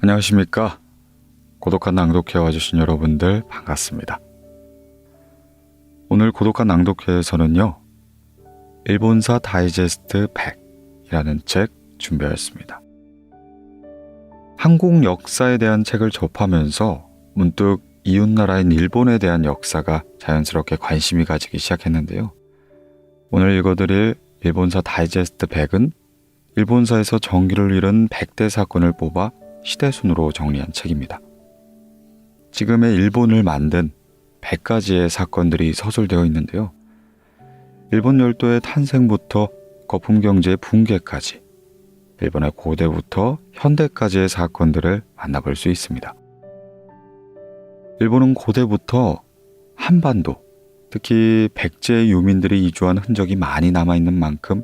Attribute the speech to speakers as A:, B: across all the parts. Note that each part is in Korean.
A: 안녕하십니까. 고독한 낭독회 와주신 여러분들 반갑습니다. 오늘 고독한 낭독회에서는요, 일본사 다이제스트 100이라는 책 준비하였습니다. 한국 역사에 대한 책을 접하면서 문득 이웃나라인 일본에 대한 역사가 자연스럽게 관심이 가지기 시작했는데요. 오늘 읽어드릴 일본사 다이제스트 100은 일본사에서 정기를 잃은 100대 사건을 뽑아 시대순으로 정리한 책입니다. 지금의 일본을 만든 100가지의 사건들이 서술되어 있는데요. 일본 열도의 탄생부터 거품 경제의 붕괴까지, 일본의 고대부터 현대까지의 사건들을 만나볼 수 있습니다. 일본은 고대부터 한반도, 특히 백제의 유민들이 이주한 흔적이 많이 남아있는 만큼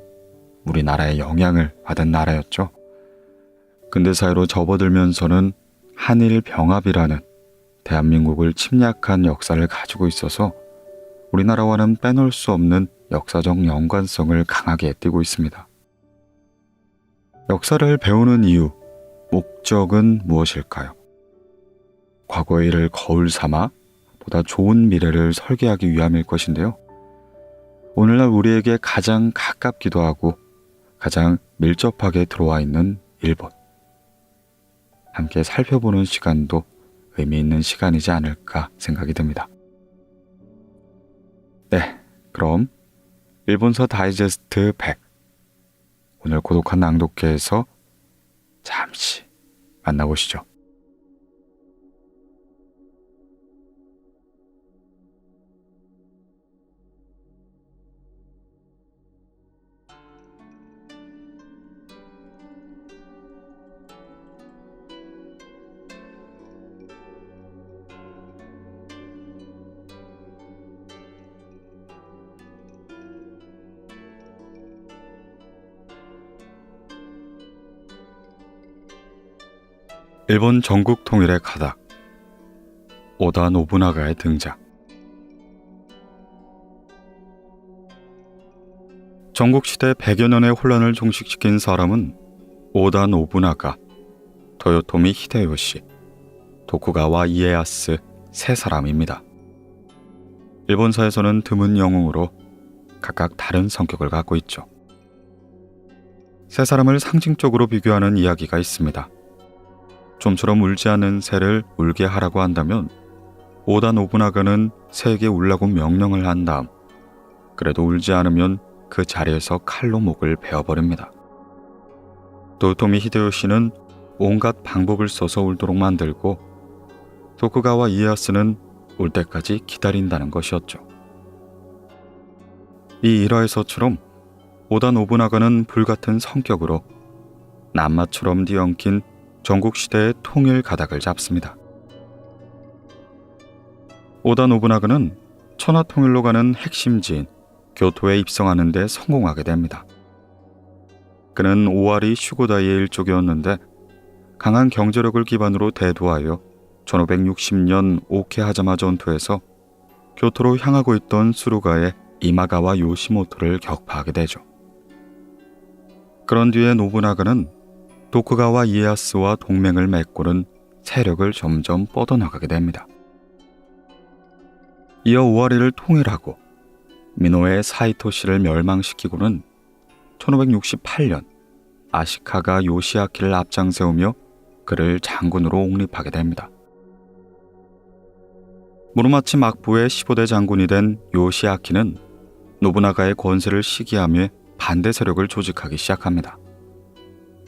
A: 우리나라의 영향을 받은 나라였죠. 근대사회로 접어들면서는 한일 병합이라는 대한민국을 침략한 역사를 가지고 있어서 우리나라와는 빼놓을 수 없는 역사적 연관성을 강하게 띠고 있습니다. 역사를 배우는 이유, 목적은 무엇일까요? 과거의 일을 거울 삼아 보다 좋은 미래를 설계하기 위함일 것인데요. 오늘날 우리에게 가장 가깝기도 하고 가장 밀접하게 들어와 있는 일본. 함께 살펴보는 시간도 의미 있는 시간이지 않을까 생각이 듭니다. 네, 그럼 일본서 다이제스트 100, 오늘 고독한 낭독회에서 잠시 만나보시죠. 일본 전국 통일의 가닥, 오다 노부나가의 등장. 전국시대 100여 년의 혼란을 종식시킨 사람은 오다 노부나가, 토요토미 히데요시, 도쿠가와 이에야스 세 사람입니다. 일본사에서는 드문 영웅으로 각각 다른 성격을 갖고 있죠. 세 사람을 상징적으로 비교하는 이야기가 있습니다. 좀처럼 울지 않는 새를 울게 하라고 한다면 오다 노부나가는 새에게 울라고 명령을 한 다음 그래도 울지 않으면 그 자리에서 칼로 목을 베어버립니다. 도요토미 히데요시는 온갖 방법을 써서 울도록 만들고 도쿠가와 이에야스는 울 때까지 기다린다는 것이었죠. 이 일화에서처럼 오다 노부나가는 불같은 성격으로 낱마처럼 뒤엉킨 전국시대의 통일 가닥을 잡습니다. 오다 노부나가는 천하통일로 가는 핵심지인 교토에 입성하는 데 성공하게 됩니다. 그는 오와리 슈고다이의 일족이었는데 강한 경제력을 기반으로 대두하여 1560년 오케하자마 전투에서 교토로 향하고 있던 수루가의 이마가와 요시모토를 격파하게 되죠. 그런 뒤에 노부나가는 도쿠가와 이에야스와 동맹을 맺고는 세력을 점점 뻗어나가게 됩니다. 이어 오와리를 통일하고 미노의 사이토시를 멸망시키고는 1568년 아시카가 요시아키를 앞장세우며 그를 장군으로 옹립하게 됩니다. 무로마치 막부의 15대 장군이 된 요시아키는 노부나가의 권세를 시기하며 반대 세력을 조직하기 시작합니다.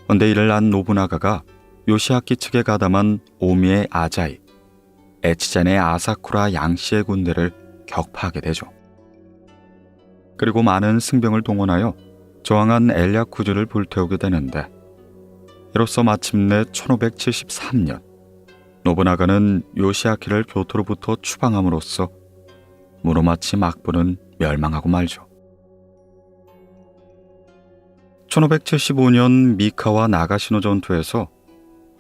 A: 그런데 이를 안 노부나가가 요시아키 측에 가담한 오미의 아자이, 에치젠의 아사쿠라 양씨의 군대를 격파하게 되죠. 그리고 많은 승병을 동원하여 저항한 엘야쿠즈를 불태우게 되는데 이로써 마침내 1573년 노부나가는 요시아키를 교토로부터 추방함으로써 무로마치 막부는 멸망하고 말죠. 1575년 미카와 나가시노 전투에서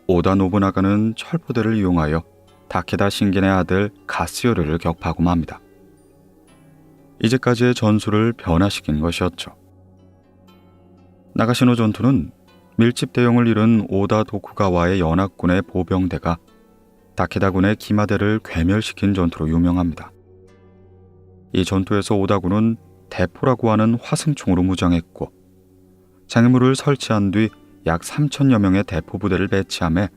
A: 오다 노부나가는 철부대를 이용하여 다케다 신겐의 아들 가스요르를 격파하고 맙니다. 이제까지의 전술을 변화시킨 것이었죠. 나가시노 전투는 밀집 대용을 이룬 오다 도쿠가와의 연합군의 보병대가 다케다군의 기마대를 괴멸시킨 전투로 유명합니다. 이 전투에서 오다군은 대포라고 하는 화승총으로 무장했고 장애물을 설치한 뒤 약 3,000여 명의 대포 부대를 배치함에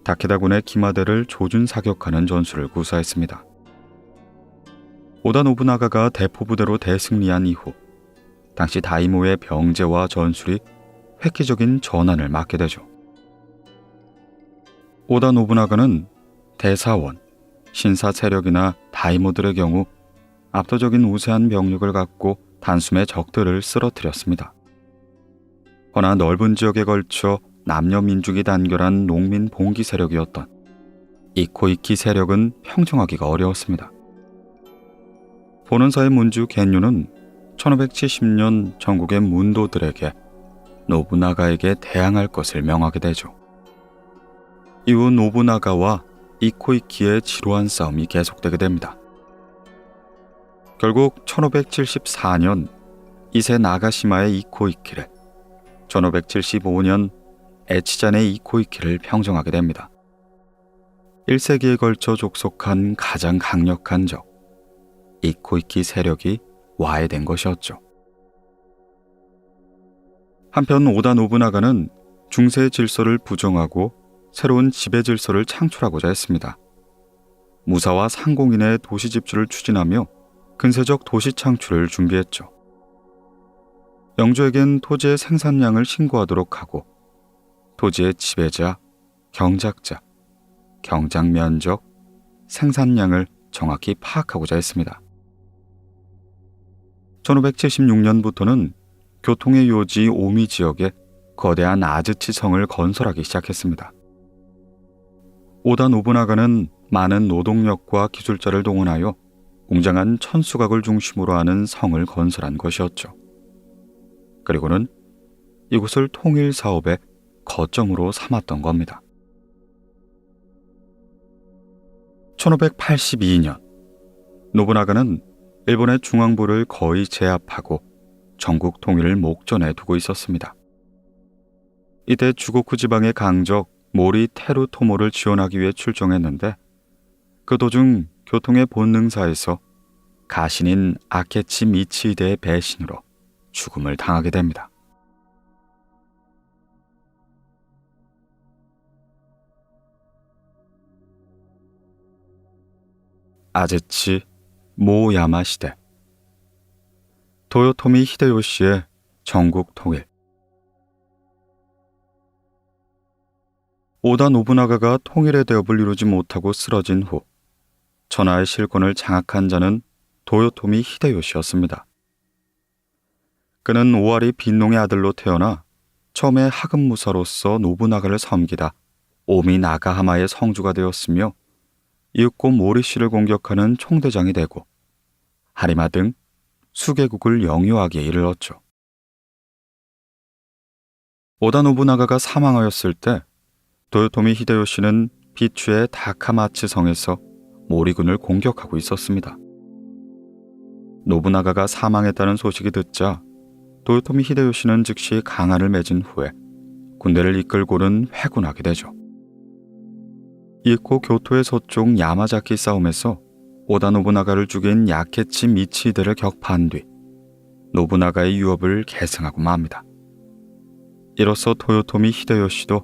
A: 다케다군의 기마대를 조준 사격하는 전술을 구사했습니다. 오다 노부나가가 대포 부대로 대승리한 이후 당시 다이모의 병제와 전술이 획기적인 전환을 맞게 되죠. 오다 노부나가는 대사원, 신사 세력이나 다이모들의 경우 압도적인 우세한 병력을 갖고 단숨에 적들을 쓰러뜨렸습니다. 허나 넓은 지역에 걸쳐 남녀 민족이 단결한 농민 봉기 세력이었던 이코이키 세력은 평정하기가 어려웠습니다. 보는사의 문주 겐유는 1570년 전국의 문도들에게 노부나가에게 대항할 것을 명하게 되죠. 이후 노부나가와 이코이키의 지루한 싸움이 계속되게 됩니다. 결국 1574년 이세 나가시마의 이코이키를, 1575년 에치잔의 이코이키를 평정하게 됩니다. 1세기에 걸쳐 족속한 가장 강력한 적, 이코이키 세력이 와해된 것이었죠. 한편 오다 노부나가는 중세 질서를 부정하고 새로운 지배 질서를 창출하고자 했습니다. 무사와 상공인의 도시 집주를 추진하며 근세적 도시 창출을 준비했죠. 영주에겐 토지의 생산량을 신고하도록 하고 토지의 지배자, 경작자, 경작 면적, 생산량을 정확히 파악하고자 했습니다. 1576년부터는 교통의 요지 오미 지역에 거대한 아즈치 성을 건설하기 시작했습니다. 오다 노부나가는 많은 노동력과 기술자를 동원하여 웅장한 천수각을 중심으로 하는 성을 건설한 것이었죠. 그리고는 이곳을 통일 사업의 거점으로 삼았던 겁니다. 1582년 노부나가는 일본의 중앙부를 거의 제압하고 전국 통일을 목전에 두고 있었습니다. 이때 주고쿠 지방의 강적 모리 테루토모를 지원하기 위해 출정했는데 그 도중 교통의 본능사에서 가신인 아케치 미치히데의 배신으로 죽음을 당하게 됩니다. 아즈치 모야마 시대, 도요토미 히데요시의 전국 통일. 오다 노부나가가 통일의 대업을 이루지 못하고 쓰러진 후 천하의 실권을 장악한 자는 도요토미 히데요시였습니다. 그는 오와리 빈농의 아들로 태어나 처음에 하급무사로서 노부나가를 섬기다 오미 나가하마의 성주가 되었으며 이윽고 모리시를 공격하는 총대장이 되고 하리마 등 수개국을 영유하기에 이르렀죠. 오다 노부나가가 사망하였을 때 도요토미 히데요시는 비추의 다카마츠 성에서 모리군을 공격하고 있었습니다. 노부나가가 사망했다는 소식이 듣자 도요토미 히데요시는 즉시 강한을 맺은 후에 군대를 이끌고는 회군하게 되죠. 이윽고 교토의 서쪽 야마자키 싸움에서 오다 노부나가를 죽인 야케치 미치히데를 격파한 뒤 노부나가의 유업을 계승하고 맙니다. 이로써 도요토미 히데요시도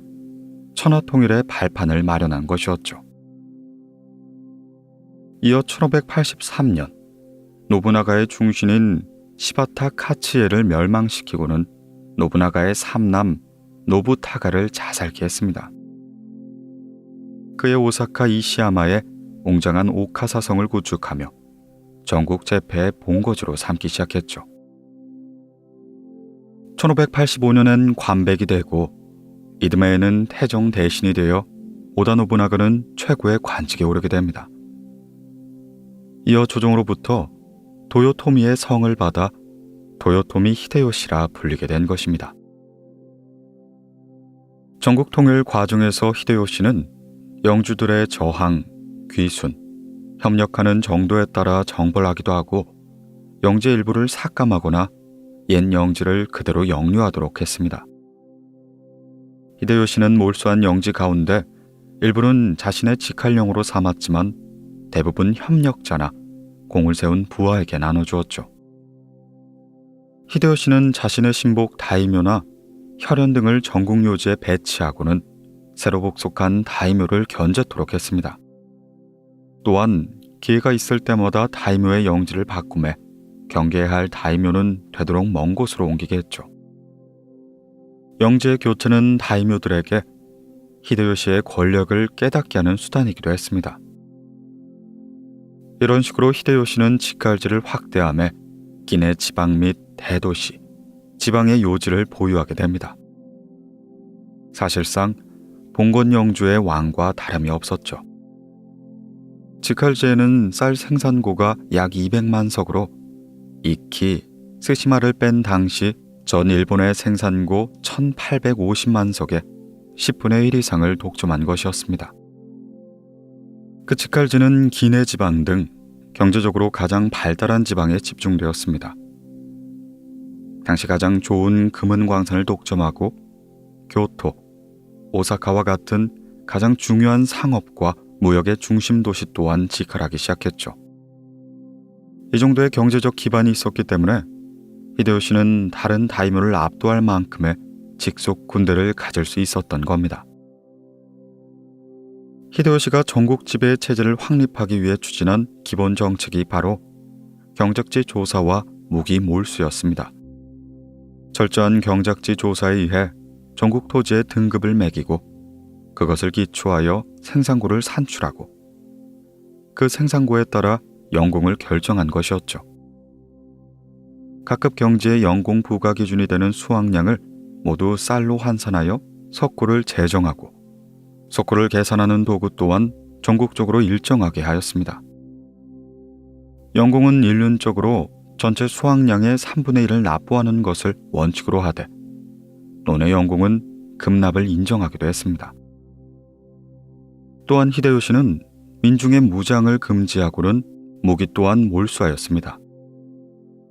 A: 천하통일의 발판을 마련한 것이었죠. 이어 1583년 노부나가의 중신인 시바타 카치에를 멸망시키고는 노부나가의 삼남 노부타가를 자살케 했습니다. 그의 오사카 이시야마에 웅장한 오카사성을 구축하며 전국 제패의 본거지로 삼기 시작했죠. 1585년엔 관백이 되고 이듬해에는 태정 대신이 되어 오다 노부나가는 최고의 관직에 오르게 됩니다. 이어 조정으로부터 도요토미의 성을 받아 도요토미 히데요시라 불리게 된 것입니다. 전국 통일 과정에서 히데요시는 영주들의 저항, 귀순, 협력하는 정도에 따라 정벌하기도 하고 영지 일부를 삭감하거나 옛 영지를 그대로 영유하도록 했습니다. 히데요시는 몰수한 영지 가운데 일부는 자신의 직할령으로 삼았지만 대부분 협력자나 공을 세운 부하에게 나눠주었죠. 히데요시는 자신의 신복 다이묘나 혈연 등을 전국 요지에 배치하고는 새로 복속한 다이묘를 견제토록 했습니다. 또한 기회가 있을 때마다 다이묘의 영지를 바꾸매 경계해야 할 다이묘는 되도록 먼 곳으로 옮기게 했죠. 영지의 교체는 다이묘들에게 히데요시의 권력을 깨닫게 하는 수단이기도 했습니다. 이런 식으로 히데요시는 직할지를 확대하며 기내 지방 및 대도시, 지방의 요지를 보유하게 됩니다. 사실상 봉건 영주의 왕과 다름이 없었죠. 직할지에는 쌀 생산고가 약 200만 석으로 이키, 스시마를 뺀 당시 전 일본의 생산고 1850만 석의 10분의 1 이상을 독점한 것이었습니다. 그 직할지는 기내 지방 등 경제적으로 가장 발달한 지방에 집중되었습니다. 당시 가장 좋은 금은 광산을 독점하고 교토, 오사카와 같은 가장 중요한 상업과 무역의 중심 도시 또한 직할하기 시작했죠. 이 정도의 경제적 기반이 있었기 때문에 히데요시는 다른 다이묘를 압도할 만큼의 직속 군대를 가질 수 있었던 겁니다. 히데요시가 전국 지배 체제를 확립하기 위해 추진한 기본 정책이 바로 경작지 조사와 무기 몰수였습니다. 철저한 경작지 조사에 의해 전국 토지의 등급을 매기고 그것을 기초하여 생산고를 산출하고 그 생산고에 따라 연공을 결정한 것이었죠. 각급 경지의 연공 부과 기준이 되는 수확량을 모두 쌀로 환산하여 석고를 제정하고 석고를 계산하는 도구 또한 전국적으로 일정하게 하였습니다. 연공은 일륜적으로 전체 수확량의 3분의 1을 납부하는 것을 원칙으로 하되 논의 연공은 급납을 인정하기도 했습니다. 또한 히데요시는 민중의 무장을 금지하고는 무기 또한 몰수하였습니다.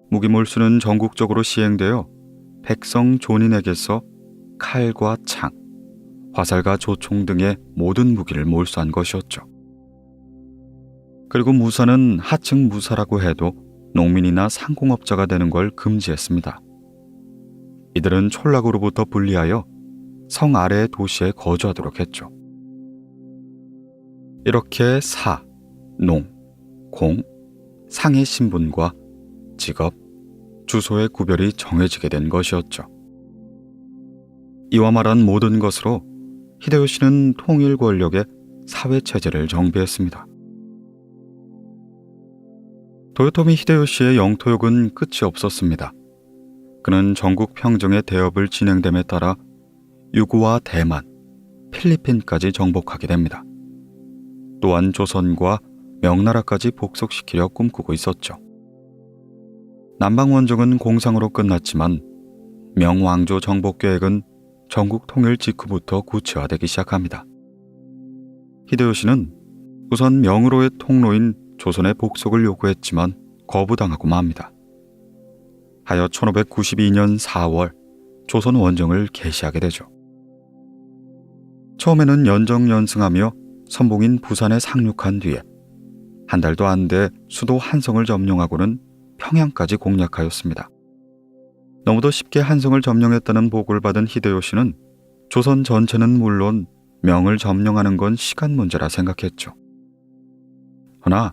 A: 무기 몰수는 전국적으로 시행되어 백성 존인에게서 칼과 창, 화살과 조총 등의 모든 무기를 몰수한 것이었죠. 그리고 무사는 하층 무사라고 해도 농민이나 상공업자가 되는 걸 금지했습니다. 이들은 촌락으로부터 분리하여 성 아래의 도시에 거주하도록 했죠. 이렇게 사, 농, 공, 상의 신분과 직업, 주소의 구별이 정해지게 된 것이었죠. 이와 말한 모든 것으로 히데요시는 통일 권력의 사회체제를 정비했습니다. 도요토미 히데요시의 영토욕은 끝이 없었습니다. 그는 전국 평정의 대업을 진행됨에 따라 유구와 대만, 필리핀까지 정복하게 됩니다. 또한 조선과 명나라까지 복속시키려 꿈꾸고 있었죠. 남방원정은 공상으로 끝났지만 명왕조 정복 계획은 전국 통일 직후부터 구체화되기 시작합니다. 히데요시는 우선 명으로의 통로인 조선의 복속을 요구했지만 거부당하고 맙니다. 하여 1592년 4월 조선 원정을 개시하게 되죠. 처음에는 연정연승하며 선봉인 부산에 상륙한 뒤에 한 달도 안 돼 수도 한성을 점령하고는 평양까지 공략하였습니다. 너무도 쉽게 한성을 점령했다는 보고를 받은 히데요시는 조선 전체는 물론 명을 점령하는 건 시간 문제라 생각했죠. 허나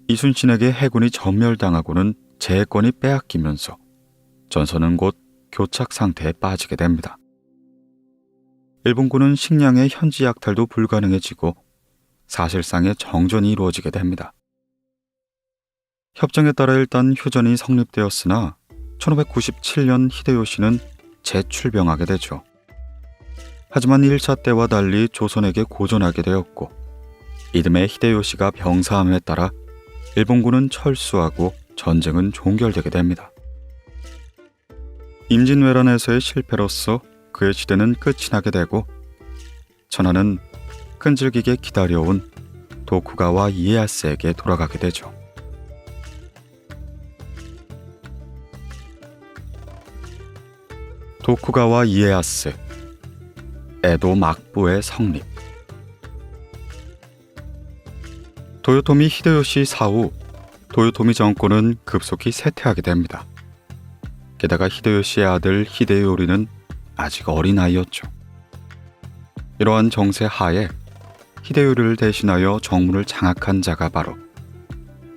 A: 이순신에게 해군이 전멸당하고는 제해권이 빼앗기면서 전선은 곧 교착 상태에 빠지게 됩니다. 일본군은 식량의 현지 약탈도 불가능해지고 사실상의 정전이 이루어지게 됩니다. 협정에 따라 일단 휴전이 성립되었으나 1597년 히데요시는 재출병하게 되죠. 하지만 1차 때와 달리 조선에게 고전하게 되었고 이듬해 히데요시가 병사함에 따라 일본군은 철수하고 전쟁은 종결되게 됩니다. 임진왜란에서의 실패로서 그의 시대는 끝이 나게 되고 천하는 끈질기게 기다려온 도쿠가와 이에야스에게 돌아가게 되죠. 도쿠가와 이에야스, 에도 막부의 성립. 도요토미 히데요시 사후 도요토미 정권은 급속히 쇠퇴하게 됩니다. 게다가 히데요시의 아들 히데요리는 아직 어린아이였죠. 이러한 정세 하에 히데요리를 대신하여 정무를 장악한 자가 바로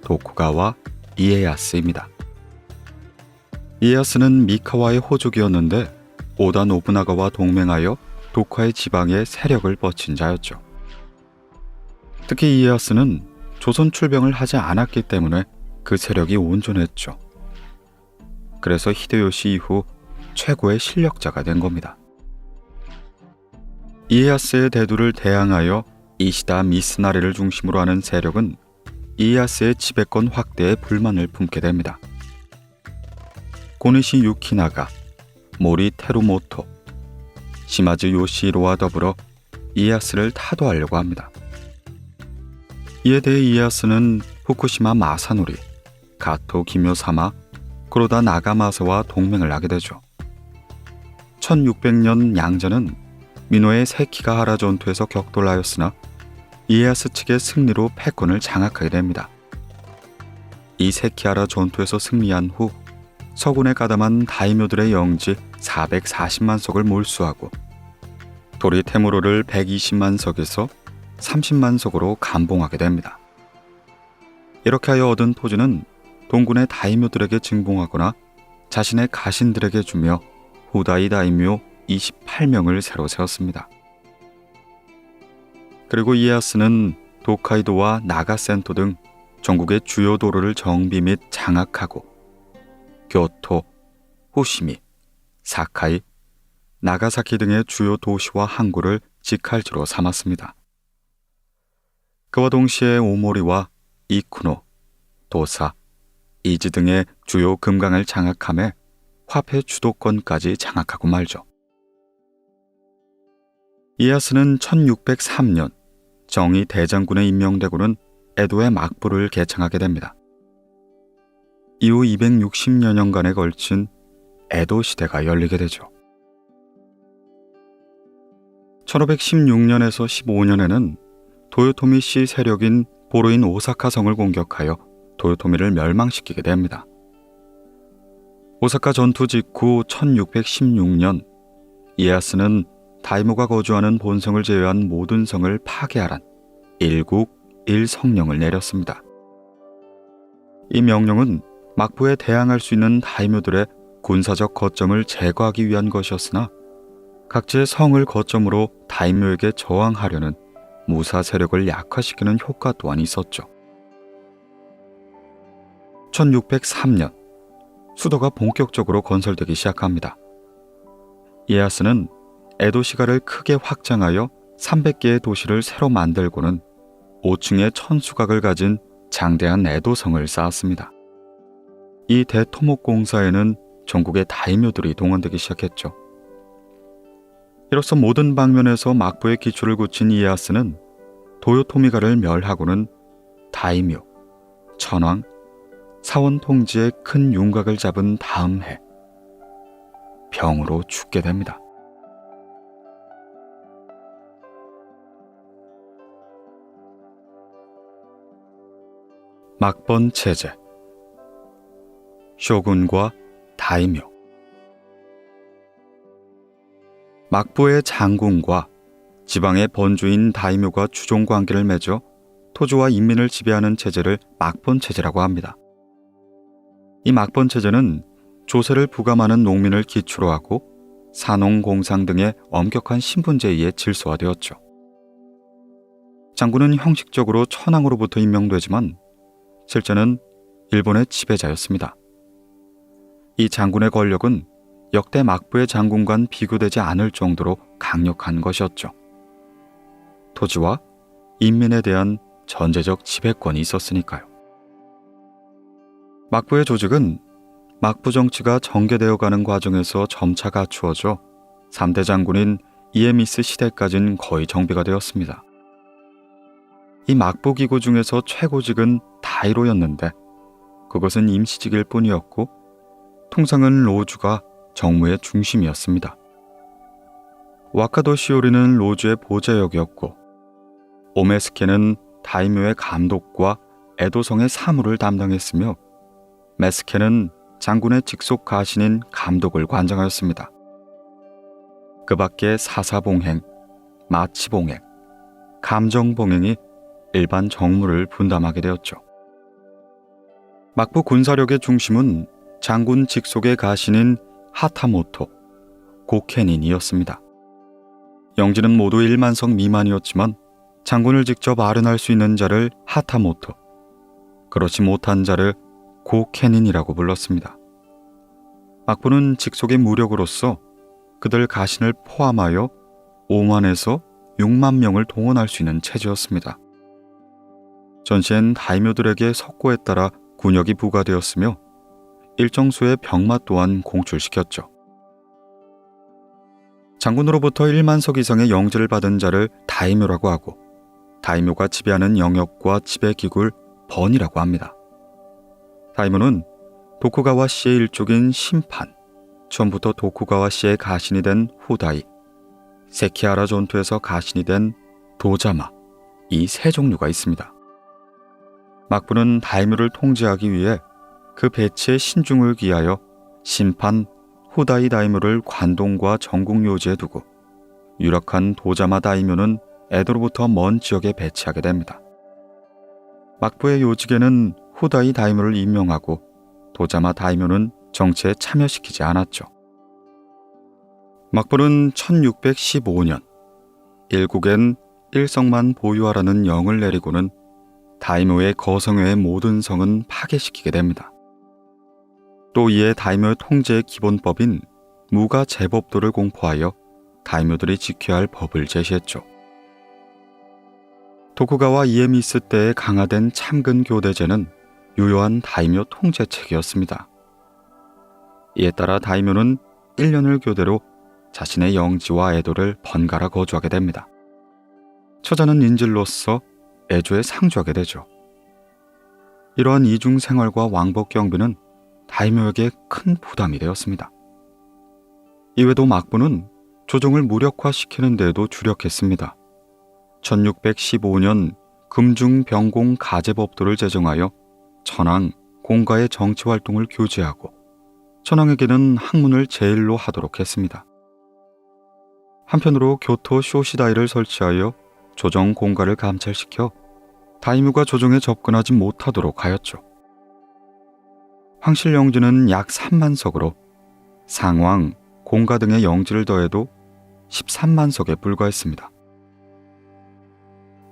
A: 도쿠가와 이에야스입니다. 이에야스는 미카와의 호족이었는데 오다 노부나가와 동맹하여 도쿠의 지방에 세력을 뻗친 자였죠. 특히 이에야스는 조선 출병을 하지 않았기 때문에 그 세력이 온전했죠. 그래서 히데요시 이후 최고의 실력자가 된 겁니다. 이에야스의 대두를 대항하여 이시다 미스나리를 중심으로 하는 세력은 이에야스의 지배권 확대에 불만을 품게 됩니다. 고니시 유키나가, 모리 테루모토, 시마즈 요시히로와 더불어 이에야스를 타도하려고 합니다. 이에 대해 이에야스는 후쿠시마 마사노리, 가토 기묘사마, 그로다 나가마사와 동맹을 하게 되죠. 1600년 양자는 민노의 세키가하라 전투에서 격돌하였으나 이에야스 측의 승리로 패권을 장악하게 됩니다. 이 세키하라 전투에서 승리한 후 서군에 가담한 다이묘들의 영지 440만 석을 몰수하고 도리 테무로를 120만 석에서 30만 석으로 감봉하게 됩니다. 이렇게 하여 얻은 토지는 동군의 다이묘들에게 증봉하거나 자신의 가신들에게 주며 후다이 다이묘 28명을 새로 세웠습니다. 그리고 이에야스는 도카이도와 나가센토 등 전국의 주요 도로를 정비 및 장악하고 교토, 후시미, 사카이, 나가사키 등의 주요 도시와 항구를 직할지로 삼았습니다. 그와 동시에 오모리와 이쿠노, 도사, 이지 등의 주요 금강을 장악함에 화폐 주도권까지 장악하고 말죠. 이에야스는 1603년 정의 대장군에 임명되고는 에도의 막부를 개창하게 됩니다. 이후 260여 년간에 걸친 에도 시대가 열리게 되죠. 1516년에서 15년에는 도요토미씨 세력인 보로인 오사카성을 공격하여 도요토미를 멸망시키게 됩니다. 오사카 전투 직후 1616년 이에야스는 다이모가 거주하는 본성을 제외한 모든 성을 파괴하란 일국 일성령을 내렸습니다. 이 명령은 막부에 대항할 수 있는 다이묘들의 군사적 거점을 제거하기 위한 것이었으나 각지의 성을 거점으로 다이묘에게 저항하려는 무사 세력을 약화시키는 효과 또한 있었죠. 1603년 수도가 본격적으로 건설되기 시작합니다. 이에야스는 에도 시가를 크게 확장하여 300개의 도시를 새로 만들고는 5층의 천수각을 가진 장대한 에도성을 쌓았습니다. 이 대토목 공사에는 전국의 다이묘들이 동원되기 시작했죠. 이로써 모든 방면에서 막부의 기초를 굳힌 이에야스는 도요토미가를 멸하고는 다이묘, 천황, 사원 통지의 큰 윤곽을 잡은 다음 해 병으로 죽게 됩니다. 막번 체제, 쇼군과 다이묘. 막부의 장군과 지방의 번주인 다이묘가 주종 관계를 맺어 토지와 인민을 지배하는 체제를 막번 체제라고 합니다. 이 막번 체제는 조세를 부감하는 농민을 기초로 하고 산농, 공상 등의 엄격한 신분제에 의해 질서화되었죠. 장군은 형식적으로 천황으로부터 임명되지만 실제는 일본의 지배자였습니다. 이 장군의 권력은 역대 막부의 장군과는 비교되지 않을 정도로 강력한 것이었죠. 토지와 인민에 대한 전제적 지배권이 있었으니까요. 막부의 조직은 막부 정치가 전개되어가는 과정에서 점차 갖추어져 3대 장군인 이에미스 시대까지는 거의 정비가 되었습니다. 이 막부 기구 중에서 최고직은 다이로였는데 그것은 임시직일 뿐이었고 통상은 로주가 정무의 중심이었습니다. 와카도 시오리는 로즈의 보좌역이었고 오메스케는 다이묘의 감독과 에도성의 사무를 담당했으며 메스케는 장군의 직속 가신인 감독을 관장하였습니다. 그 밖에 사사봉행, 마치봉행, 감정봉행이 일반 정무를 분담하게 되었죠. 막부 군사력의 중심은 장군 직속의 가신인 하타모토, 고케닌이었습니다. 영지는 모두 1만석 미만이었지만 장군을 직접 아련할 수 있는 자를 하타모토, 그렇지 못한 자를 고케닌이라고 불렀습니다. 막부는 직속의 무력으로서 그들 가신을 포함하여 5만에서 6만 명을 동원할 수 있는 체제였습니다. 전시엔 다이묘들에게 석고에 따라 군역이 부과되었으며 일정 수의 병마 또한 공출시켰죠. 장군으로부터 1만석 이상의 영지를 받은 자를 다이묘라고 하고 다이묘가 지배하는 영역과 지배기구를 번이라고 합니다. 다이묘는 도쿠가와 씨의 일족인 심판, 처음부터 도쿠가와 씨의 가신이 된 후다이, 세키하라 전투에서 가신이 된 도자마, 이 세 종류가 있습니다. 막부는 다이묘를 통제하기 위해 그 배치에 신중을 기하여 심판, 후다이 다이묘를 관동과 전국 요지에 두고 유력한 도자마 다이묘는 에도로부터 먼 지역에 배치하게 됩니다. 막부의 요직에는 후다이 다이묘를 임명하고 도자마 다이묘는 정치에 참여시키지 않았죠. 막부는 1615년 일국엔 일성만 보유하라는 영을 내리고는 다이묘의 거성회의 모든 성은 파괴시키게 됩니다. 또 이에 다이묘의 통제의 기본법인 무가 제법도를 공포하여 다이묘들이 지켜야 할 법을 제시했죠. 도쿠가와 이에미스 때에 강화된 참근 교대제는 유효한 다이묘 통제책이었습니다. 이에 따라 다이묘는 1년을 교대로 자신의 영지와 애도를 번갈아 거주하게 됩니다. 처자는 인질로서 애조에 상주하게 되죠. 이러한 이중 생활과 왕복 경비는 다이묘에게 큰 부담이 되었습니다. 이외에도 막부는 조정을 무력화시키는 데에도 주력했습니다. 1615년 금중병공 가제법도를 제정하여 천황, 공가의 정치활동을 교제하고 천황에게는 학문을 제일로 하도록 했습니다. 한편으로 교토 쇼시다이를 설치하여 조정 공가를 감찰시켜 다이묘가 조정에 접근하지 못하도록 하였죠. 황실 영지는 약 3만석으로 상왕, 공가 등의 영지를 더해도 13만석에 불과했습니다.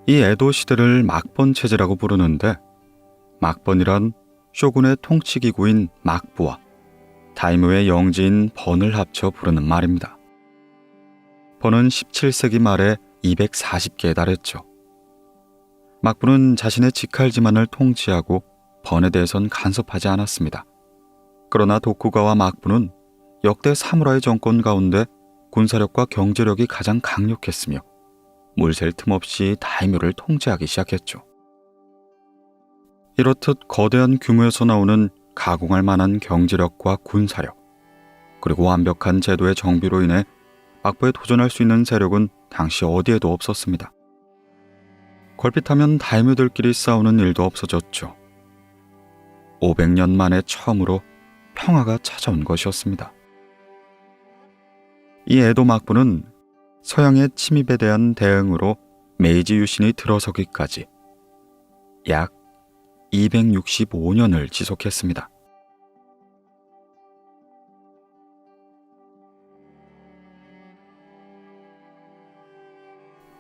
A: 이 에도 시대를 막번 체제라고 부르는데 막번이란 쇼군의 통치기구인 막부와 다이묘의 영지인 번을 합쳐 부르는 말입니다. 번은 17세기 말에 240개에 달했죠. 막부는 자신의 직할지만을 통치하고 번에 대해선 간섭하지 않았습니다. 그러나 도쿠가와 막부는 역대 사무라이 정권 가운데 군사력과 경제력이 가장 강력했으며 물샐 틈 없이 다이묘를 통제하기 시작했죠. 이렇듯 거대한 규모에서 나오는 가공할 만한 경제력과 군사력, 그리고 완벽한 제도의 정비로 인해 막부에 도전할 수 있는 세력은 당시 어디에도 없었습니다. 걸핏하면 다이묘들끼리 싸우는 일도 없어졌죠. 500년 만에 처음으로 평화가 찾아온 것이었습니다. 이 에도 막부는 서양의 침입에 대한 대응으로 메이지 유신이 들어서기까지 약 265년을 지속했습니다.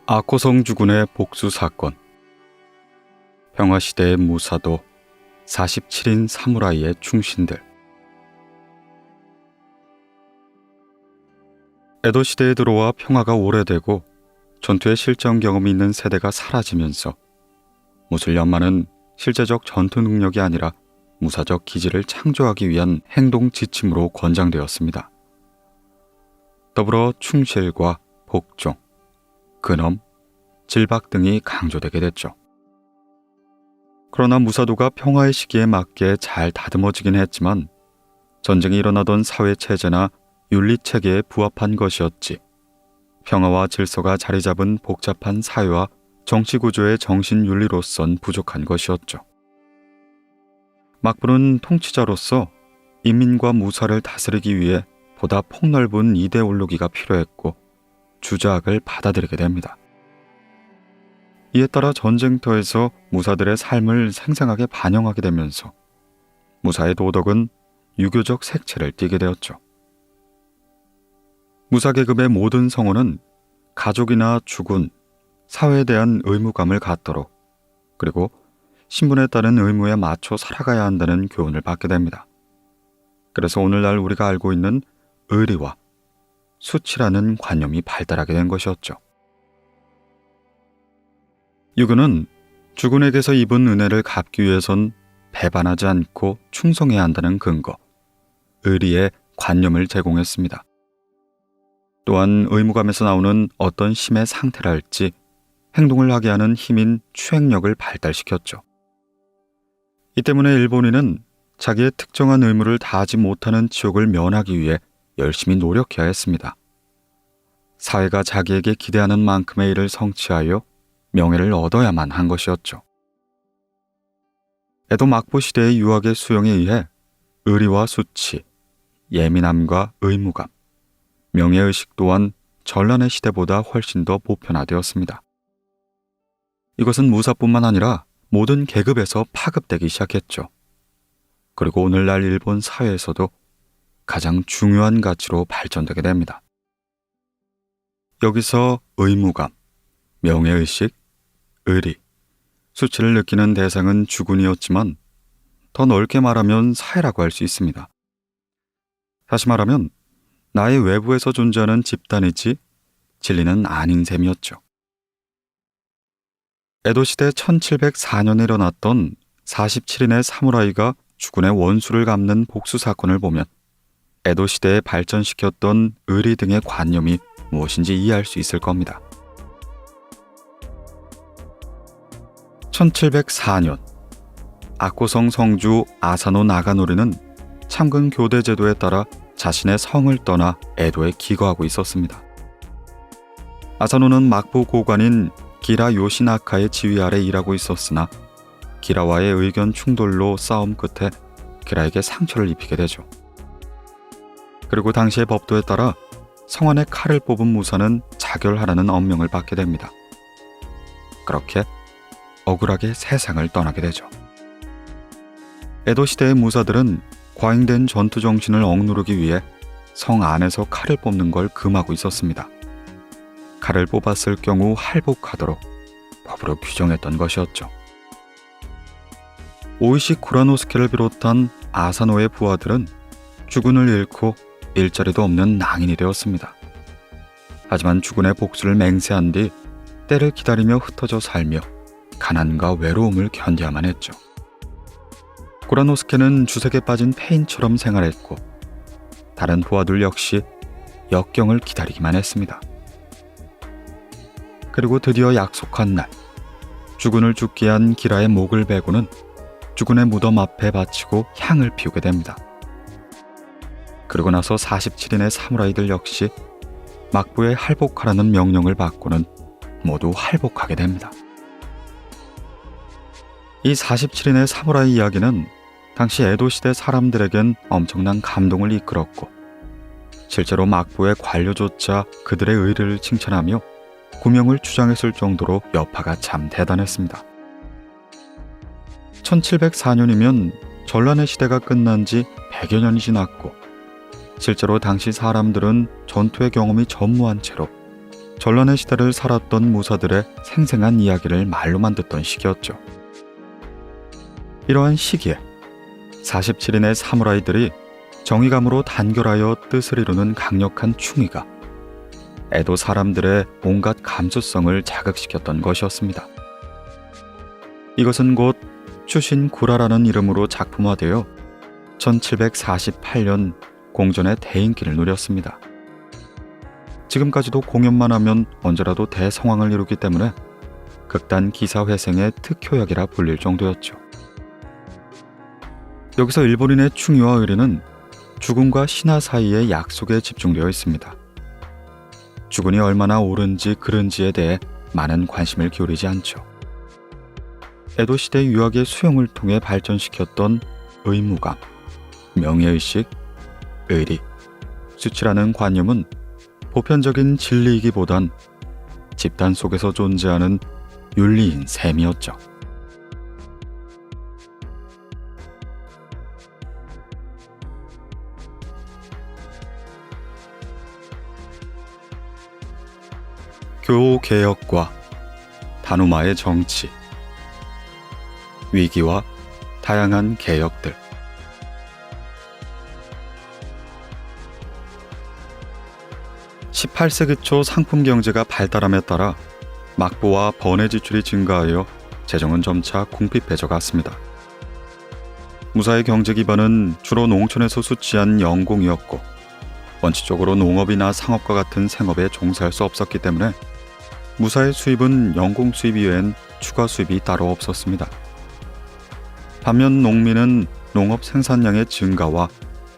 A: 아코성 주군의 복수 사건, 평화시대의 무사도 47인 사무라이의 충신들. 에도 시대에 들어와 평화가 오래되고 전투의 실전 경험이 있는 세대가 사라지면서 무술연마는 실제적 전투 능력이 아니라 무사적 기지를 창조하기 위한 행동 지침으로 권장되었습니다. 더불어 충실과 복종, 근엄, 질박 등이 강조되게 됐죠. 그러나 무사도가 평화의 시기에 맞게 잘 다듬어지긴 했지만 전쟁이 일어나던 사회 체제나 윤리 체계에 부합한 것이었지 평화와 질서가 자리 잡은 복잡한 사회와 정치 구조의 정신윤리로선 부족한 것이었죠. 막부는 통치자로서 인민과 무사를 다스리기 위해 보다 폭넓은 이데올로기가 필요했고 주자학을 받아들이게 됩니다. 이에 따라 전쟁터에서 무사들의 삶을 생생하게 반영하게 되면서 무사의 도덕은 유교적 색채를 띠게 되었죠. 무사계급의 모든 성원은 가족이나 주군, 사회에 대한 의무감을 갖도록, 그리고 신분에 따른 의무에 맞춰 살아가야 한다는 교훈을 받게 됩니다. 그래서 오늘날 우리가 알고 있는 의리와 수치라는 관념이 발달하게 된 것이었죠. 유교는 주군에게서 입은 은혜를 갚기 위해선 배반하지 않고 충성해야 한다는 근거, 의리의 관념을 제공했습니다. 또한 의무감에서 나오는 어떤 힘의 상태랄지 행동을 하게 하는 힘인 추행력을 발달시켰죠. 이 때문에 일본인은 자기의 특정한 의무를 다하지 못하는 지옥을 면하기 위해 열심히 노력해야 했습니다. 사회가 자기에게 기대하는 만큼의 일을 성취하여 명예를 얻어야만 한 것이었죠. 에도 막부 시대의 유학의 수용에 의해 의리와 수치, 예민함과 의무감, 명예의식 또한 전란의 시대보다 훨씬 더 보편화되었습니다. 이것은 무사뿐만 아니라 모든 계급에서 파급되기 시작했죠. 그리고 오늘날 일본 사회에서도 가장 중요한 가치로 발전되게 됩니다. 여기서 의무감, 명예의식, 의리, 수치를 느끼는 대상은 주군이었지만 더 넓게 말하면 사회라고 할 수 있습니다. 다시 말하면 나의 외부에서 존재하는 집단이지 진리는 아닌 셈이었죠. 에도시대 1704년에 일어났던 47인의 사무라이가 주군의 원수를 갚는 복수 사건을 보면 에도시대에 발전시켰던 의리 등의 관념이 무엇인지 이해할 수 있을 겁니다. 1704년 아코성 성주 아사노 나가노리는 참근 교대 제도에 따라 자신의 성을 떠나 에도에 기거하고 있었습니다. 아사노는 막부 고관인 기라 요시나카의 지휘 아래 일하고 있었으나 기라와의 의견 충돌로 싸움 끝에 기라에게 상처를 입히게 되죠. 그리고 당시의 법도에 따라 성 안에 칼을 뽑은 무사는 자결하라는 엄명을 받게 됩니다. 그렇게 억울하게 세상을 떠나게 되죠. 에도 시대의 무사들은 과잉된 전투 정신을 억누르기 위해 성 안에서 칼을 뽑는 걸 금하고 있었습니다. 칼을 뽑았을 경우 할복하도록 법으로 규정했던 것이었죠. 오이시 쿠라노스케를 비롯한 아사노의 부하들은 주군을 잃고 일자리도 없는 낭인이 되었습니다. 하지만 주군의 복수를 맹세한 뒤 때를 기다리며 흩어져 살며 가난과 외로움을 견뎌야만 했죠. 쿠라노스케는 주색에 빠진 폐인처럼 생활했고 다른 부하들 역시 역경을 기다리기만 했습니다. 그리고 드디어 약속한 날, 주군을 죽게 한 기라의 목을 베고는 주군의 무덤 앞에 바치고 향을 피우게 됩니다. 그러고 나서 47인의 사무라이들 역시 막부에 할복하라는 명령을 받고는 모두 할복하게 됩니다. 이 47인의 사무라이 이야기는 당시 에도시대 사람들에겐 엄청난 감동을 이끌었고 실제로 막부의 관료조차 그들의 의리를 칭찬하며 구명을 주장했을 정도로 여파가 참 대단했습니다. 1704년이면 전란의 시대가 끝난 지 100여 년이 지났고 실제로 당시 사람들은 전투의 경험이 전무한 채로 전란의 시대를 살았던 무사들의 생생한 이야기를 말로만 듣던 시기였죠. 이러한 시기에 47인의 사무라이들이 정의감으로 단결하여 뜻을 이루는 강력한 충의가 에도 사람들의 온갖 감수성을 자극시켰던 것이었습니다. 이것은 곧 추신구라라는 이름으로 작품화되어 1748년 공전의 대인기를 누렸습니다. 지금까지도 공연만 하면 언제라도 대성황을 이루기 때문에 극단 기사회생의 특효약이라 불릴 정도였죠. 여기서 일본인의 충의와 의리는 주군과 신하 사이의 약속에 집중되어 있습니다. 주군이 얼마나 옳은지 그른지에 대해 많은 관심을 기울이지 않죠. 에도 시대 유학의 수용을 통해 발전시켰던 의무감, 명예의식, 의리, 수치라는 관념은 보편적인 진리이기보단 집단 속에서 존재하는 윤리인 셈이었죠. 교개혁과 다누마의 정치, 위기와 다양한 개혁들. 18세기 초 상품 경제가 발달함에 따라 막부와 번외 지출이 증가하여 재정은 점차 궁핍해져 갔습니다. 무사의 경제 기반은 주로 농촌에서 수취한 영공이었고, 원칙적으로 농업이나 상업과 같은 생업에 종사할 수 없었기 때문에 무사의 수입은 영공 수입 이외엔 추가 수입이 따로 없었습니다. 반면 농민은 농업 생산량의 증가와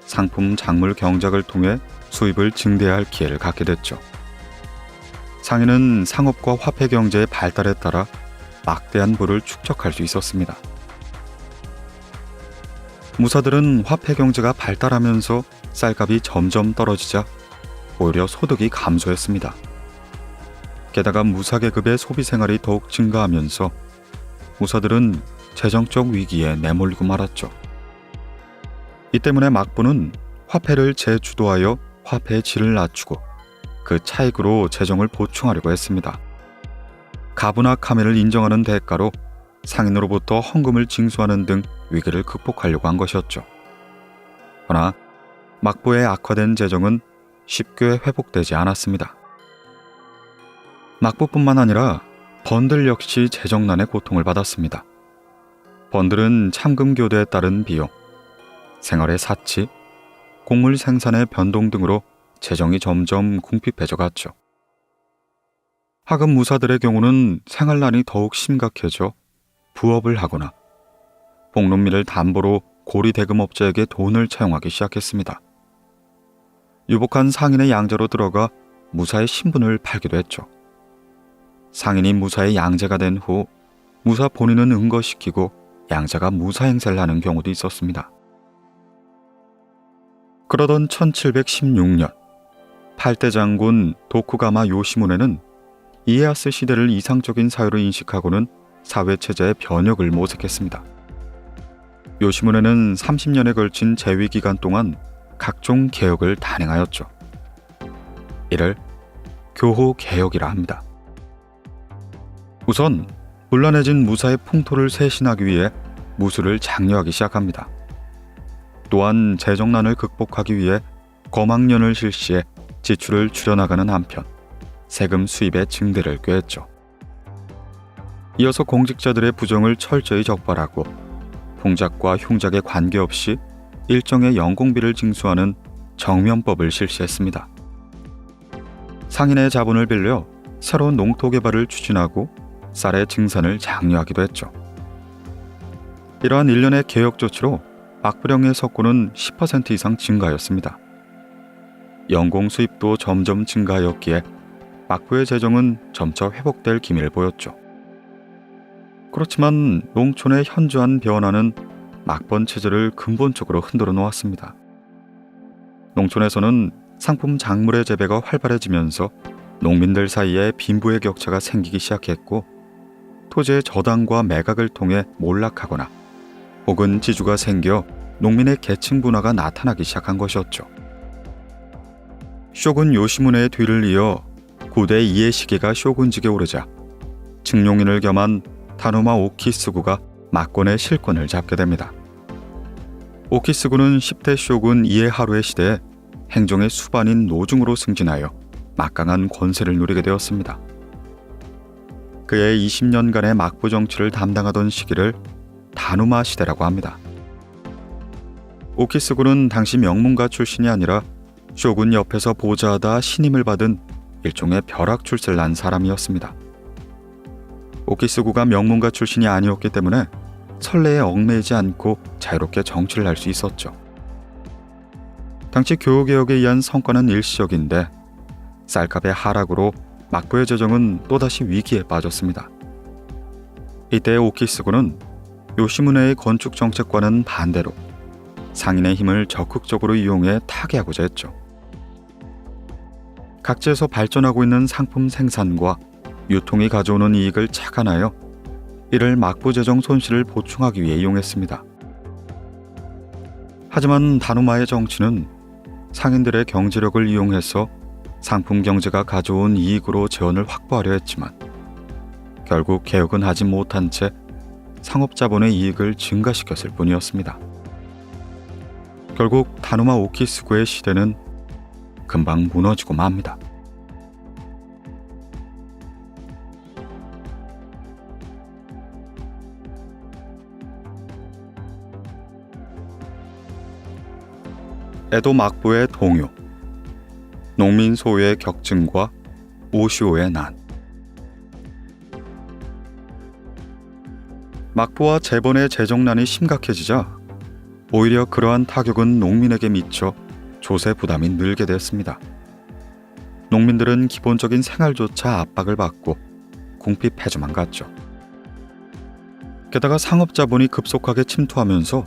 A: 상품 작물 경작을 통해 수입을 증대할 기회를 갖게 됐죠. 상인은 상업과 화폐 경제의 발달에 따라 막대한 부를 축적할 수 있었습니다. 무사들은 화폐 경제가 발달하면서 쌀값이 점점 떨어지자 오히려 소득이 감소했습니다. 게다가 무사계급의 소비 생활이 더욱 증가하면서 무사들은 재정적 위기에 내몰리고 말았죠. 이 때문에 막부는 화폐를 재주도하여 화폐의 질을 낮추고 그 차익으로 재정을 보충하려고 했습니다. 가부나 카멜을 인정하는 대가로 상인으로부터 헌금을 징수하는 등 위기를 극복하려고 한 것이었죠. 그러나 막부의 악화된 재정은 쉽게 회복되지 않았습니다. 막부뿐만 아니라 번들 역시 재정난의 고통을 받았습니다. 번들은 참금 교대에 따른 비용, 생활의 사치, 곡물 생산의 변동 등으로 재정이 점점 궁핍해져 갔죠. 하급 무사들의 경우는 생활난이 더욱 심각해져 부업을 하거나 복론미를 담보로 고리 대금업자에게 돈을 차용하기 시작했습니다. 유복한 상인의 양자로 들어가 무사의 신분을 팔기도 했죠. 상인이 무사의 양자가 된 후 무사 본인은 응거시키고 양자가 무사 행세를 하는 경우도 있었습니다. 그러던 1716년 8대 장군 도쿠가마 요시무네는 이에야스 시대를 이상적인 사회로 인식하고는 사회체제의 변혁을 모색했습니다. 요시무네는 30년에 걸친 재위 기간 동안 각종 개혁을 단행하였죠. 이를 교호개혁이라 합니다. 우선 혼란해진 무사의 풍토를 쇄신하기 위해 무술을 장려하기 시작합니다. 또한 재정난을 극복하기 위해 거망년을 실시해 지출을 줄여나가는 한편 세금 수입의 증대를 꾀했죠. 이어서 공직자들의 부정을 철저히 적발하고 풍작과 흉작에 관계없이 일정의 연공비를 징수하는 정면법을 실시했습니다. 상인의 자본을 빌려 새로운 농토 개발을 추진하고 쌀의 증산을 장려하기도 했죠. 이러한 일련의 개혁 조치로 막부령의 석고는 10% 이상 증가하였습니다. 연공 수입도 점점 증가하였기에 막부의 재정은 점차 회복될 기미를 보였죠. 그렇지만 농촌의 현저한 변화는 막번 체제를 근본적으로 흔들어 놓았습니다. 농촌에서는 상품 작물의 재배가 활발해지면서 농민들 사이에 빈부의 격차가 생기기 시작했고, 토지의 저당과 매각을 통해 몰락하거나 혹은 지주가 생겨 농민의 계층 분화가 나타나기 시작한 것이었죠. 쇼군 요시무네의 뒤를 이어 9대 이에시게가 쇼군직에 오르자 측용인을 겸한 다누마 오키스구가 막권의 실권을 잡게 됩니다. 오키스구는 10대 쇼군 이에하루의 시대에 행정의 수반인 노중으로 승진하여 막강한 권세를 누리게 되었습니다. 그의 20년간의 막부 정치를 담당하던 시기를 다누마 시대라고 합니다. 오키스구는 당시 명문가 출신이 아니라 쇼군 옆에서 보좌하다 신임을 받은 일종의 벼락 출세를 난 사람이었습니다. 오키스구가 명문가 출신이 아니었기 때문에 선례에 얽매이지 않고 자유롭게 정치를 할 수 있었죠. 당시 교육개혁에 의한 성과는 일시적인데 쌀값의 하락으로 막부의 재정은 또다시 위기에 빠졌습니다. 이때 오키스구는 요시무네의 건축 정책과는 반대로 상인의 힘을 적극적으로 이용해 타개하고자 했죠. 각지에서 발전하고 있는 상품 생산과 유통이 가져오는 이익을 착안하여 이를 막부 재정 손실을 보충하기 위해 이용했습니다. 하지만 다누마의 정치는 상인들의 경제력을 이용해서 상품 경제가 가져온 이익으로 재원을 확보하려 했지만 결국 개혁은 하지 못한 채 상업자본의 이익을 증가시켰을 뿐이었습니다. 결국 다누마 오키스구의 시대는 금방 무너지고 맙니다. 에도 막부의 동요, 농민 소유의 격증과 오시오의 난. 막부와 재본의 재정난이 심각해지자 오히려 그러한 타격은 농민에게 미쳐 조세 부담이 늘게 됐습니다. 농민들은 기본적인 생활조차 압박을 받고 궁핍해져만 갔죠. 게다가 상업자본이 급속하게 침투하면서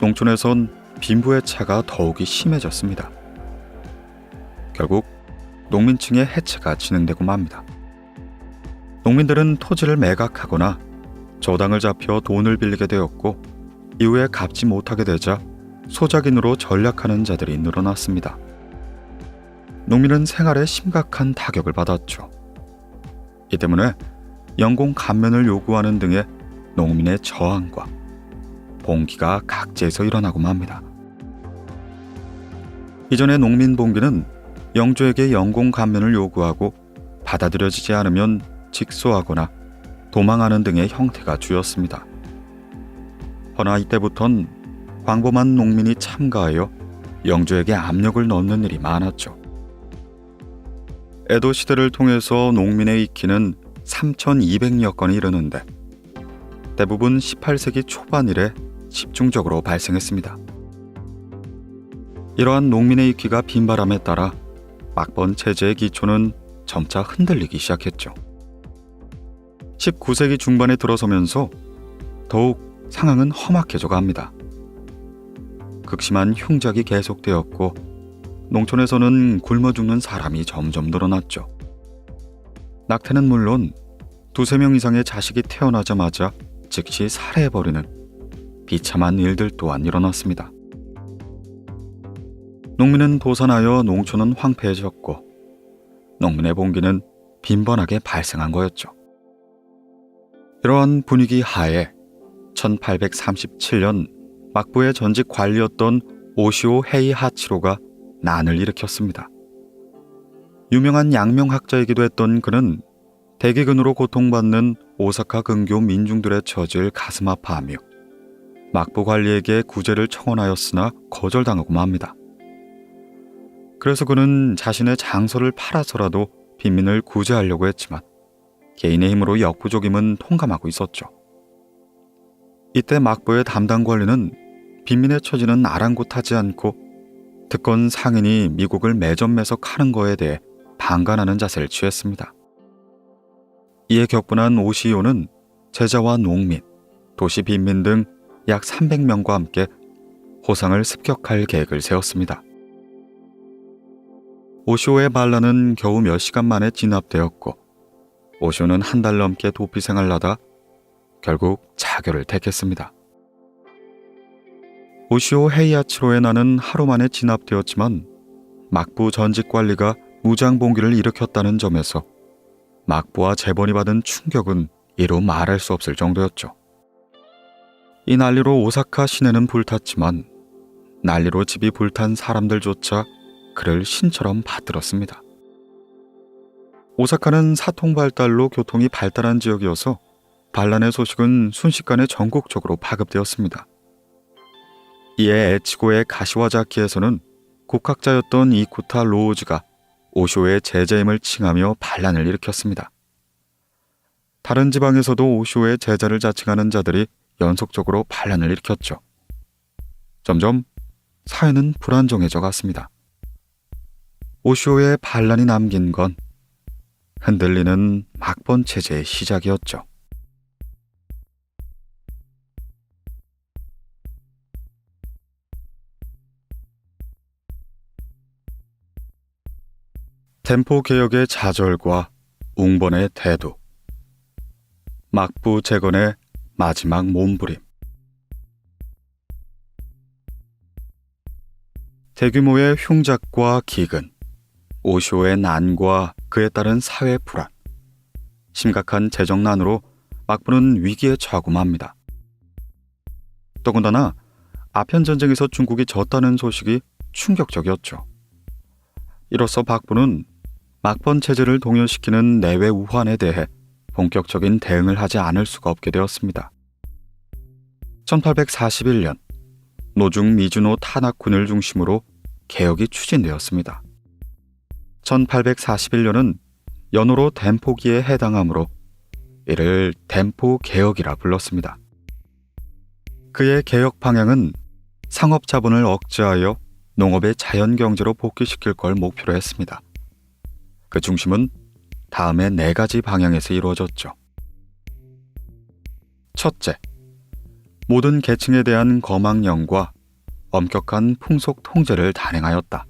A: 농촌에선 빈부의 차가 더욱이 심해졌습니다. 결국 농민층의 해체가 진행되고 맙니다. 농민들은 토지를 매각하거나 저당을 잡혀 돈을 빌리게 되었고 이후에 갚지 못하게 되자 소작인으로 전략하는 자들이 늘어났습니다. 농민은 생활에 심각한 타격을 받았죠. 이 때문에 연공 감면을 요구하는 등의 농민의 저항과 봉기가 각지에서 일어나고 맙니다. 이전에 농민 봉기는 영주에게 연공 감면을 요구하고 받아들여지지 않으면 직소하거나 도망하는 등의 형태가 주였습니다. 허나 이때부턴 광범한 농민이 참가하여 영주에게 압력을 넣는 일이 많았죠. 에도 시대를 통해서 농민의 이키는 3,200여 건이 이르는데 대부분 18세기 초반 이래 집중적으로 발생했습니다. 이러한 농민의 이키가 빈바람에 따라 막번 체제의 기초는 점차 흔들리기 시작했죠. 19세기 중반에 들어서면서 더욱 상황은 험악해져 갑니다. 극심한 흉작이 계속되었고 농촌에서는 굶어 죽는 사람이 점점 늘어났죠. 낙태는 물론 2~3명 이상의 자식이 태어나자마자 즉시 살해해버리는 비참한 일들 또한 일어났습니다. 농민은 도산하여 농촌은 황폐해졌고 농민의 봉기는 빈번하게 발생한 거였죠. 이러한 분위기 하에 1837년 막부의 전직 관리였던 오시오 헤이하치로가 난을 일으켰습니다. 유명한 양명학자이기도 했던 그는 대기근으로 고통받는 오사카 근교 민중들의 처지를 가슴 아파하며 막부 관리에게 구제를 청원하였으나 거절당하고 맙니다. 그래서 그는 자신의 장소를 팔아서라도 빈민을 구제하려고 했지만 개인의 힘으로 역부족임은 통감하고 있었죠. 이때 막부의 담당 관리는 빈민의 처지는 아랑곳하지 않고 특권 상인이 미국을 매점매석하는 거에 대해 방관하는 자세를 취했습니다. 이에 격분한 오시오는 제자와 농민, 도시 빈민 등 약 300명과 함께 호상을 습격할 계획을 세웠습니다. 오시오의 반란은 겨우 몇 시간 만에 진압되었고 오시오는 한 달 넘게 도피 생활을 하다 결국 자결을 택했습니다. 오시오 헤이아치로의 난은 하루 만에 진압되었지만 막부 전직 관리가 무장 봉기를 일으켰다는 점에서 막부와 재본이 받은 충격은 이루 말할 수 없을 정도였죠. 이 난리로 오사카 시내는 불탔지만 난리로 집이 불탄 사람들조차 그를 신처럼 받들었습니다. 오사카는 사통 발달로 교통이 발달한 지역이어서 반란의 소식은 순식간에 전국적으로 파급되었습니다. 이에 에치고의 가시와자키에서는 국학자였던 이쿠타 로우즈가 오쇼의 제자임을 칭하며 반란을 일으켰습니다. 다른 지방에서도 오쇼의 제자를 자칭하는 자들이 연속적으로 반란을 일으켰죠. 점점 사회는 불안정해져 갔습니다. 오쇼의 반란이 남긴 건 흔들리는 막번 체제의 시작이었죠. 템포 개혁의 좌절과 웅번의 태도, 막부 재건의 마지막 몸부림. 대규모의 흉작과 기근, 오쇼의 난과 그에 따른 사회 불안, 심각한 재정난으로 막부는 위기에 처하고 맙니다. 더군다나 아편전쟁에서 중국이 졌다는 소식이 충격적이었죠. 이로써 박부는 막번 체제를 동요시키는 내외 우환에 대해 본격적인 대응을 하지 않을 수가 없게 되었습니다. 1841년 노중 미주노 탄압군을 중심으로 개혁이 추진되었습니다. 1841년은 연호로 덴포기에 해당하므로 이를 덴포 개혁이라 불렀습니다. 그의 개혁 방향은 상업 자본을 억제하여 농업의 자연경제로 복귀시킬 걸 목표로 했습니다. 그 중심은 다음의 4가지 방향에서 이루어졌죠. 첫째, 모든 계층에 대한 거망령과 엄격한 풍속 통제를 단행하였다.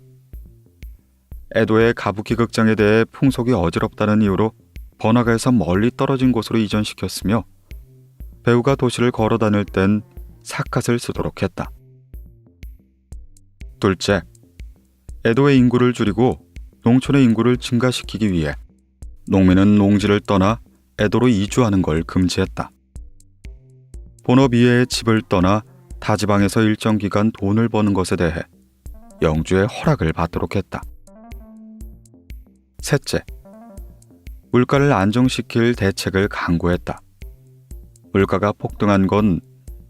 A: 에도의 가부키 극장에 대해 풍속이 어지럽다는 이유로 번화가에서 멀리 떨어진 곳으로 이전시켰으며 배우가 도시를 걸어 다닐 땐 사카를 쓰도록 했다. 둘째, 에도의 인구를 줄이고 농촌의 인구를 증가시키기 위해 농민은 농지를 떠나 에도로 이주하는 걸 금지했다. 본업 이외의 집을 떠나 타 지방에서 일정 기간 돈을 버는 것에 대해 영주의 허락을 받도록 했다. 셋째, 물가를 안정시킬 대책을 강구했다. 물가가 폭등한 건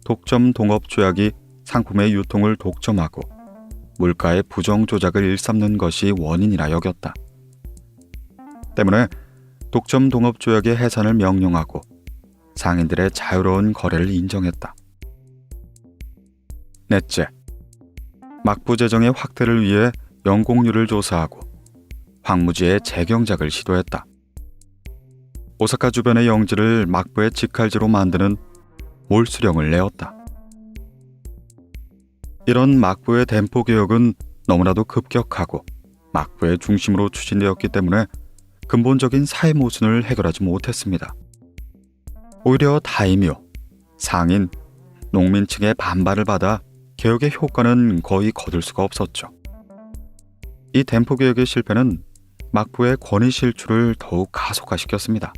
A: 독점 동업 조약이 상품의 유통을 독점하고 물가의 부정 조작을 일삼는 것이 원인이라 여겼다. 때문에 독점 동업 조약의 해산을 명령하고 상인들의 자유로운 거래를 인정했다. 넷째, 막부 재정의 확대를 위해 영공률을 조사하고 황무지의 재경작을 시도했다. 오사카 주변의 영지를 막부의 직할지로 만드는 몰수령을 내었다. 이런 막부의 덴포 개혁은 너무나도 급격하고 막부의 중심으로 추진되었기 때문에 근본적인 사회 모순을 해결하지 못했습니다. 오히려 다이묘, 상인, 농민층의 반발을 받아 개혁의 효과는 거의 거둘 수가 없었죠. 이 덴포 개혁의 실패는 막부의 권위 실추를 더욱 가속화시켰습니다.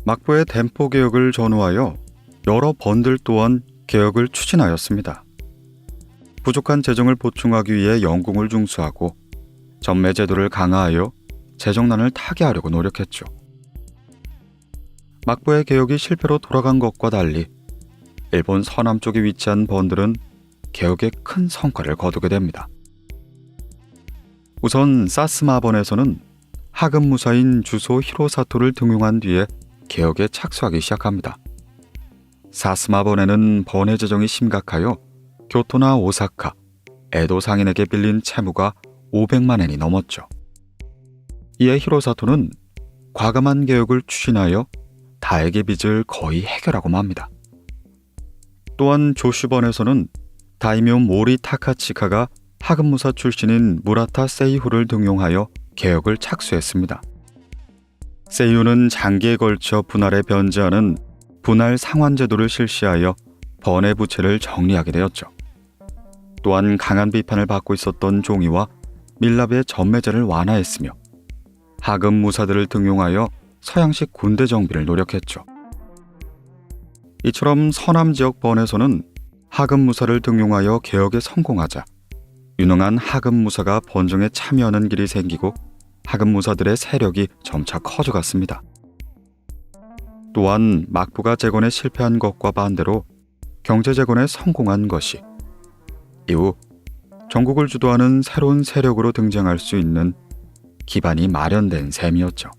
A: 막부의 덴포 개혁을 전후하여 여러 번들 또한 개혁을 추진하였습니다. 부족한 재정을 보충하기 위해 영공을 중수하고 전매 제도를 강화하여 재정난을 타개하려고 노력했죠. 막부의 개혁이 실패로 돌아간 것과 달리 일본 서남쪽에 위치한 번들은 개혁에 큰 성과를 거두게 됩니다. 우선 사스마번에서는 하급 무사인 주소 히로사토를 등용한 뒤에 개혁에 착수하기 시작합니다. 사스마번에는 번외 재정이 심각하여 교토나 오사카, 에도 상인에게 빌린 채무가 500만 엔이 넘었죠. 이에 히로사토는 과감한 개혁을 추진하여 다액의 빚을 거의 해결하고 맙니다. 또한 조슈번에서는 다이묘 모리 타카치카가 하급무사 출신인 무라타 세이후를 등용하여 개혁을 착수했습니다. 세이후는 장기에 걸쳐 분할에 변제하는 분할 상환제도를 실시하여 번외 부채를 정리하게 되었죠. 또한 강한 비판을 받고 있었던 종이와 밀랍의 전매제를 완화했으며 하급 무사들을 등용하여 서양식 군대 정비를 노력했죠. 이처럼 서남 지역 번에서는 하급 무사를 등용하여 개혁에 성공하자 유능한 하급 무사가 번정에 참여하는 길이 생기고 하급 무사들의 세력이 점차 커져갔습니다. 또한 막부가 재건에 실패한 것과 반대로 경제 재건에 성공한 것이 이후 전국을 주도하는 새로운 세력으로 등장할 수 있는 기반이 마련된 셈이었죠.